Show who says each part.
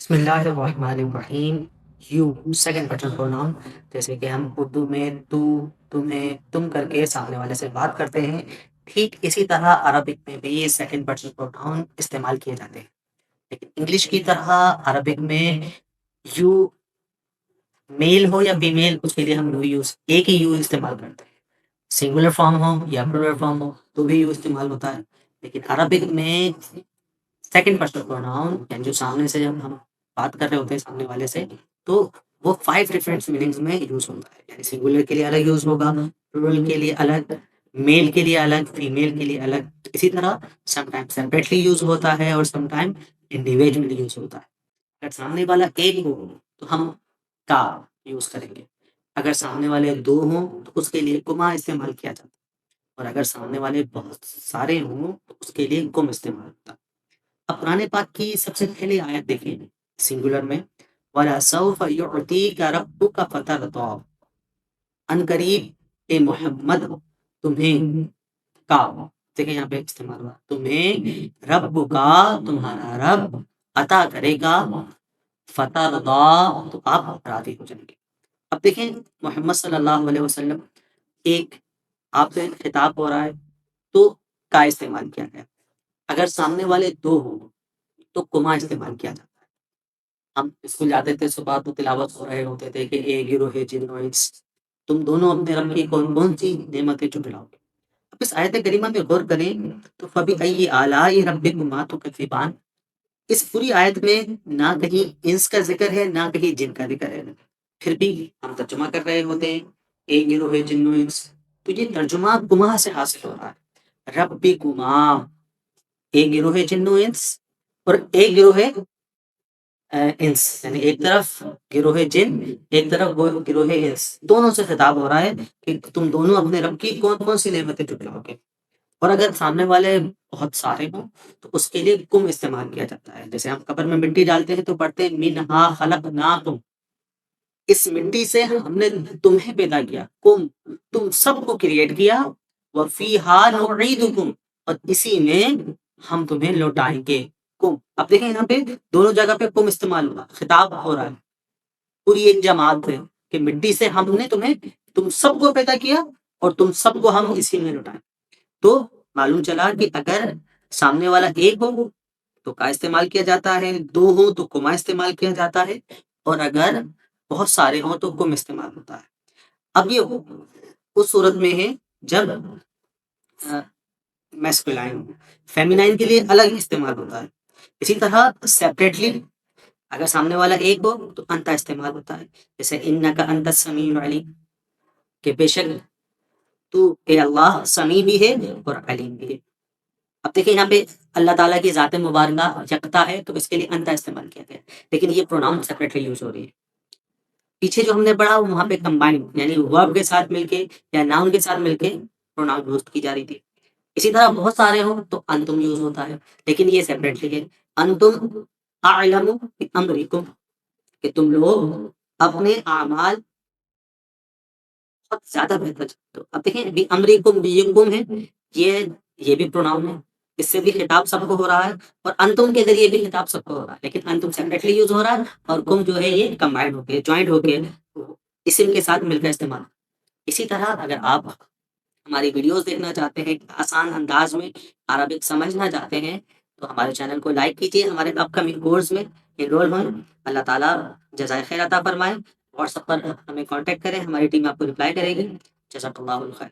Speaker 1: بسم اللہ الرحمن الرحیم. You second person pronoun. جیسے کہ ہم اردو میں تو، تمہیں، تم کر کے سامنے والے سے بات کرتے ہیں، ٹھیک اسی طرح عربک میں بھی سیکنڈ پرسن پروناؤن استعمال کیے جاتے ہیں. لیکن انگلش کی طرح عربک میں یو میل ہو یا فیمیل، اس کے لیے ہم ایک ہی یو استعمال کرتے ہیں. سنگولر فارم ہو یا پلورل فارم ہو تو بھی یو استعمال ہوتا ہے. لیکن عربک میں سیکنڈ پرسن پروناؤن یعنی جو سامنے سے جب ہم بات کر رہے ہوتے ہیں سامنے والے سے، تو وہ 5 ڈفرینٹ میننگز میں یوز ہوتا ہے. یعنی سنگولر کے لیے الگ یوز ہوگا، پلورل کے لیے الگ، میل کے لیے الگ، فیمیل کے لیے الگ. اسی طرح سم ٹائم سیپریٹلی یوز ہوتا ہے اور سم ٹائم انڈیویجولی یوز ہوتا ہے. اگر سامنے والا ایک ہو تو ہم کا یوز کریں گے. اگر سامنے والے دو ہوں تو اس کے لیے کما استعمال کیا جاتا ہے. اور اگر سامنے والے بہت سارے ہوں تو اس کے لیے کم استعمال ہوتا ہے. اب قرآن پاک کی سب سے پہلی آیت دیکھیں سنگولر میں، وَلَسَوْفَ يُعْطِيكَ رَبُّكَ فَتَرْضَىٰ. ان قریب اے محمد تمہیں کا، دیکھیں یہاں پہ استعمال ہوا، تمہیں رب کا، تمہارا رب عطا کرے گا، فترضیٰ تو آپ راضی ہو جائیں گے. اب دیکھیں محمد صلی اللہ علیہ وسلم، ایک آپ سے خطاب ہو رہا ہے تو کا استعمال کیا گیا. اگر سامنے والے دو ہوں تو کما استعمال کیا جاتا ہے. ہم اسکول جاتے تھے، صبح تو تلاوت ہو رہے ہوتے تھے کہ اے گروہ جن و انس، تم دونوں اپنے رب کی کون کون سی نعمتیں جھٹلاؤ گے. اب اس آیت کریمہ میں غور کریں تو فَبِأَيِّ آلَاءِ رَبِّكُمَا تُكَذِّبَانِ، اس پوری آیت میں نہ کہیں انس کا ذکر ہے نہ کہیں جن کا ذکر ہے. پھر بھی ہم ترجمہ کر رہے ہوتے ہیں اے گروہ جن و انس، تو یہ ترجمہ کما سے حاصل ہو رہا ہے. ربکما، ایک گروہ جن و انس اور ایک گروہ انس، یعنی ایک طرف گروہ جن، ایک طرف گروہ انس، دونوں سے خطاب ہو رہا ہے کہ تم دونوں اپنے رب کی کون کون سی نعمتیں جھٹلاؤ گے. اور اگر سامنے والے بہت سارے ہوں تو اس کے لیے کم استعمال کیا جاتا ہے. جیسے ہم قبر میں مٹی ڈالتے ہیں تو پڑھتے ہیں منہا خلقناکم، اس مٹی سے ہم نے تمہیں پیدا کیا، کم تم سب کو کریٹ کیا، وفیہا نعیدکم اور اسی میں ہم تمہیں لوٹائیں گے. کم، اب دیکھیں یہاں پہ دونوں جگہ پہ کم استعمال ہوا، خطاب ہو رہا ہے پوری ایک جماعت ہے کہ مٹی سے ہم نے تم سب کو پیدا کیا اور تم سب کو ہم اسی میں لوٹائیں. تو معلوم چلا کہ اگر سامنے والا ایک ہو تو کا استعمال کیا جاتا ہے، دو ہو تو کما استعمال کیا جاتا ہے، اور اگر بہت سارے ہوں تو کم استعمال ہوتا ہے. اب یہ اس صورت میں ہے جب میسکولائن، فیمینائن کے لیے الگ استعمال ہوتا ہے. اسی طرح سیپریٹلی اگر سامنے والا ایک ہو تو انتا استعمال ہوتا ہے. جیسے انکا انت السمیع العلیم، کہ بے شک تو اے اللہ سمیع بھی ہے اور علیم بھی ہے. اب دیکھیں یہاں پہ اللہ تعالیٰ کی ذات مبارکہ یکتا ہے تو اس کے لیے انتا استعمال کیا گیا، لیکن یہ پروناؤن سیپریٹلی یوز ہو رہی ہے. پیچھے جو ہم نے پڑھا وہاں پہ کمبائن یعنی ورب کے ساتھ مل کے یا ناؤن کے ساتھ مل کے پروناؤن یوز کی جا رہی تھی. اسی طرح بہت سارے ہوں تو انتم یوز ہوتا ہے، لیکن یہ سیپریٹلی ہے. انتم اعلم بامرکم، کہ تم لوگ اپنے اعمال بہت زیادہ بہتر جانتے ہو. اب دیکھیں بھی امرکم بیکم ہے، یہ بھی پروناؤن ہے، اس سے بھی خطاب سب کو ہو رہا ہے، اور انتم کے ذریعے بھی خطاب سب کو ہو رہا ہے. لیکن انتم سیپریٹلی یوز ہو رہا ہے اور کم جو ہے یہ کمبائنڈ ہو کے، جوائنٹ ہو کے اسم کے ساتھ مل کر استعمال. اسی طرح اگر آپ ہماری ویڈیوز دیکھنا چاہتے ہیں، آسان انداز میں عربک سمجھنا چاہتے ہیں، تو ہمارے چینل کو لائک کیجیے، ہمارے اپ کمنگ کورس میں انرول ہوئیں. اللہ تعالیٰ جزائے خیر عطا فرمائے. واٹس ایپ پر ہمیں کانٹیکٹ کریں، ہماری ٹیم آپ کو رپلائی کرے گی. جزاک اللہ خیر.